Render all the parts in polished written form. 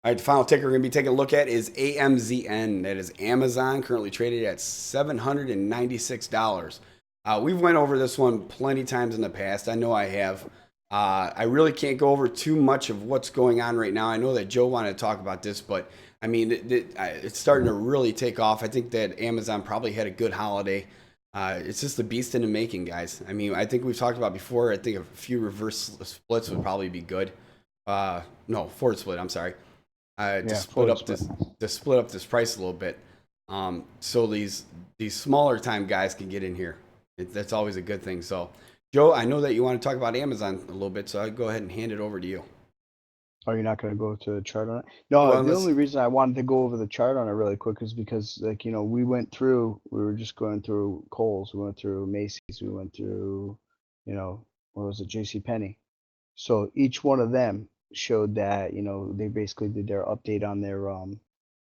All right, the final ticker we're going to be taking a look at is AMZN. That is Amazon, currently traded at $796. We've went over this one plenty times in the past. I know I have. I really can't go over too much of what's going on right now. I know that Joe wanted to talk about this, but I mean, it's starting to really take off. I think that Amazon probably had a good holiday. It's just a beast in the making, guys. I mean, I think we've talked about before. I think a few reverse splits would probably be good. No, forward split. I'm sorry. To Yeah, split forward up split. this price a little bit, so these smaller time guys can get in here. That's always a good thing. So, Joe, I know that you want to talk about Amazon a little bit, so I'll go ahead and hand it over to you. Are you not going to go to the chart on it? No, Well, the unless only reason I wanted to go over the chart on it really quick is because, like, we were just going through Kohl's, we went through Macy's, we went through, what was it, J.C. Penney. So each one of them showed that, they basically did their update on their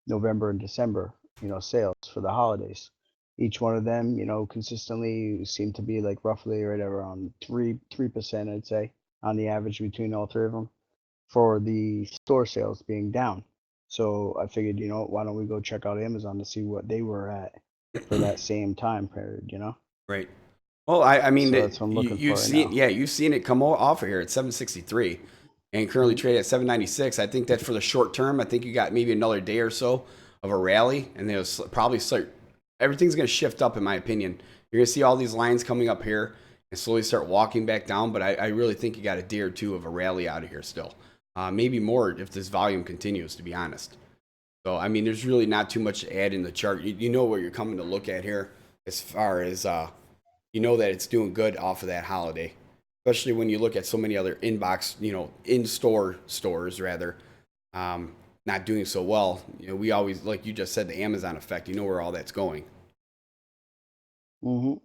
November and December, sales for the holidays. Each one of them, consistently seemed to be like roughly right around 3%, I'd say, on the average between all three of them for the store sales being down. So I figured, why don't we go check out Amazon to see what they were at for that same time period. right. Well, I mean, So that's what I'm looking you've for right seen, now. yeah, you've seen it come off of here at 763, and currently Mhm. traded at 796. I think that for the short term, I think you got maybe another day or so of a rally, and then it'll probably start. Everything's going to shift up, in my opinion. You're going to see all these lines coming up here and slowly start walking back down. But I really think you got a day or two of a rally out of here still. Maybe more if this volume continues, to be honest. So, I mean, there's really not too much to add in the chart. You know what you're coming to look at here as far as you know that it's doing good off of that holiday, especially when you look at so many other inbox, in-store stores rather, not doing so well. We always, like you just said, the Amazon effect. You know where all that's going. Mhm.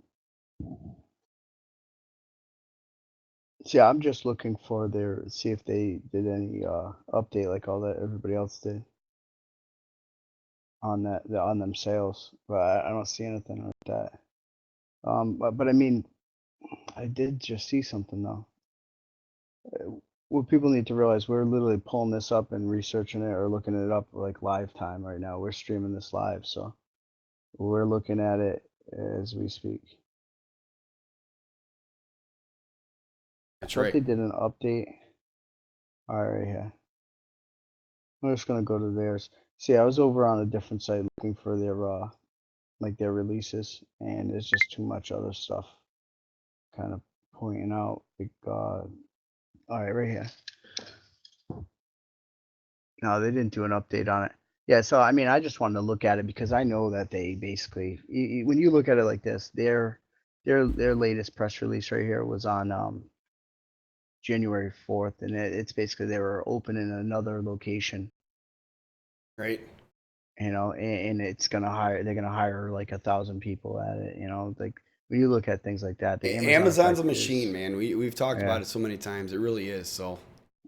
So yeah, I'm just looking for see if they did any update like all that everybody else did on on them sales, but I don't see anything like that. But I mean, I did just see something though. What people need to realize, we're literally pulling this up and researching it or looking it up like live time right now. We're streaming this live, so we're looking at it as we speak. I That's thought right. they did an update. All right, yeah. I'm just gonna go to theirs. See, I was over on a different site looking for their like their releases, and there's just too much other stuff kind of pointing out. Like, all right, right here. No, they didn't do an update on it. Yeah, so I mean, I just wanted to look at it because I know that they basically, when you look at it like this, their latest press release right here was on January 4th, and it's basically they were opening another location, Right. and they're gonna hire like 1,000 people at it, like when you look at things like that, the Amazon Amazon's a effect machine, is, man. We've talked yeah. about it so many times. It really is. So,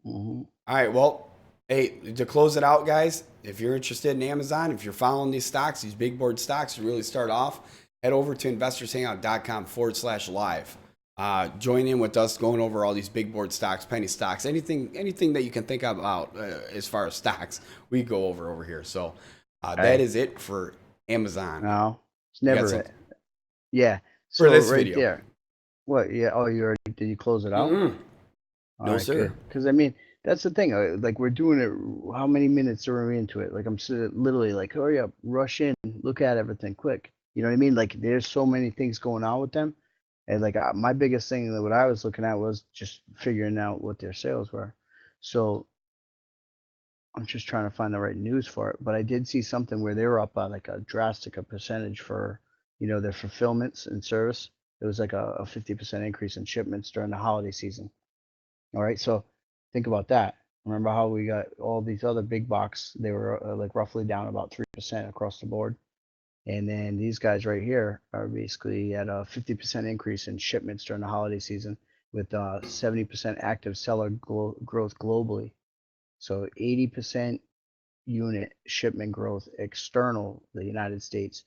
Hmm. all right. Well, hey, to close it out, guys, if you're interested in Amazon, if you're following these stocks, these big board stocks to really start off, head over to investorshangout.com/live. Join in with us going over all these big board stocks, penny stocks, anything that you can think about as far as stocks, we go over here. So that Hey, is it for Amazon. no, it's You got never it. something Yeah. for So this right video? there. What? Yeah. Oh, you already did you close it out? Mm-mm. All No, right, sir. good. Because I mean, that's the thing. Like we're doing it. How many minutes are we into it? Like I'm literally like, hurry up, rush in, look at everything quick. You know what I mean? Like there's so many things going on with them, and like my biggest thing that what I was looking at was just figuring out what their sales were. So I'm just trying to find the right news for it. But I did see something where they were up by like a drastic a percentage for, their fulfillments and service. It was like a 50% increase in shipments during the holiday season. All right, so think about that. Remember how we got all these other big box? They were like roughly down about 3% across the board. And then these guys right here are basically at a 50% increase in shipments during the holiday season with 70% active seller growth globally. So 80% unit shipment growth external the United States.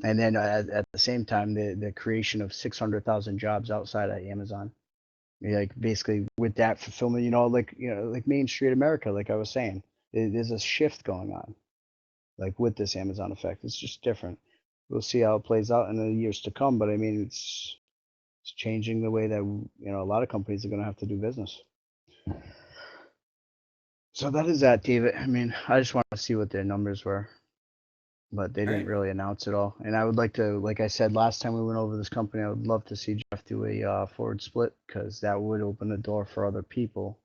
And then at the same time, the creation of 600,000 jobs outside of Amazon. Like basically with that fulfillment, like Main Street America, like I was saying, There's a shift going on, like with this Amazon effect. It's just different. We'll see how it plays out in the years to come. But I mean, it's changing the way that a lot of companies are going to have to do business. So that is that, David. I mean, I just want to see what their numbers were, but they didn't really announce it all. And I would like to, like I said last time we went over this company, I would love to see Jeff do a forward split, because that would open the door for other people.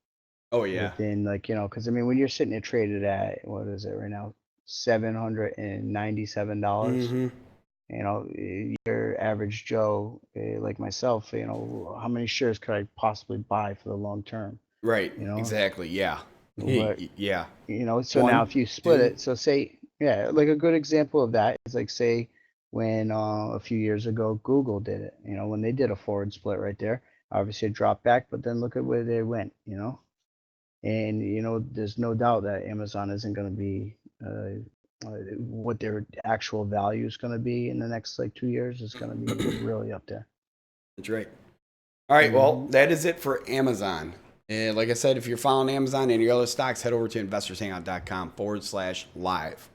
Oh yeah. Within, like, because I mean, when you're sitting there traded at, what is it right now, $797. Mm-hmm. Your average Joe, like myself, how many shares could I possibly buy for the long term? Right. Exactly. Yeah. But, Yeah. so One, now if you split 2. it, so say, yeah, like a good example of that is, like, say when a few years ago Google did it, when they did a forward split right there, obviously it dropped back, but then look at where they went, and there's no doubt that Amazon isn't going to be what their actual value is going to be in the next like 2 years. Is going to be really up there. That's right. All right. Well, that is it for Amazon. And like I said, if you're following Amazon and your other stocks, head over to investorshangout.com/live.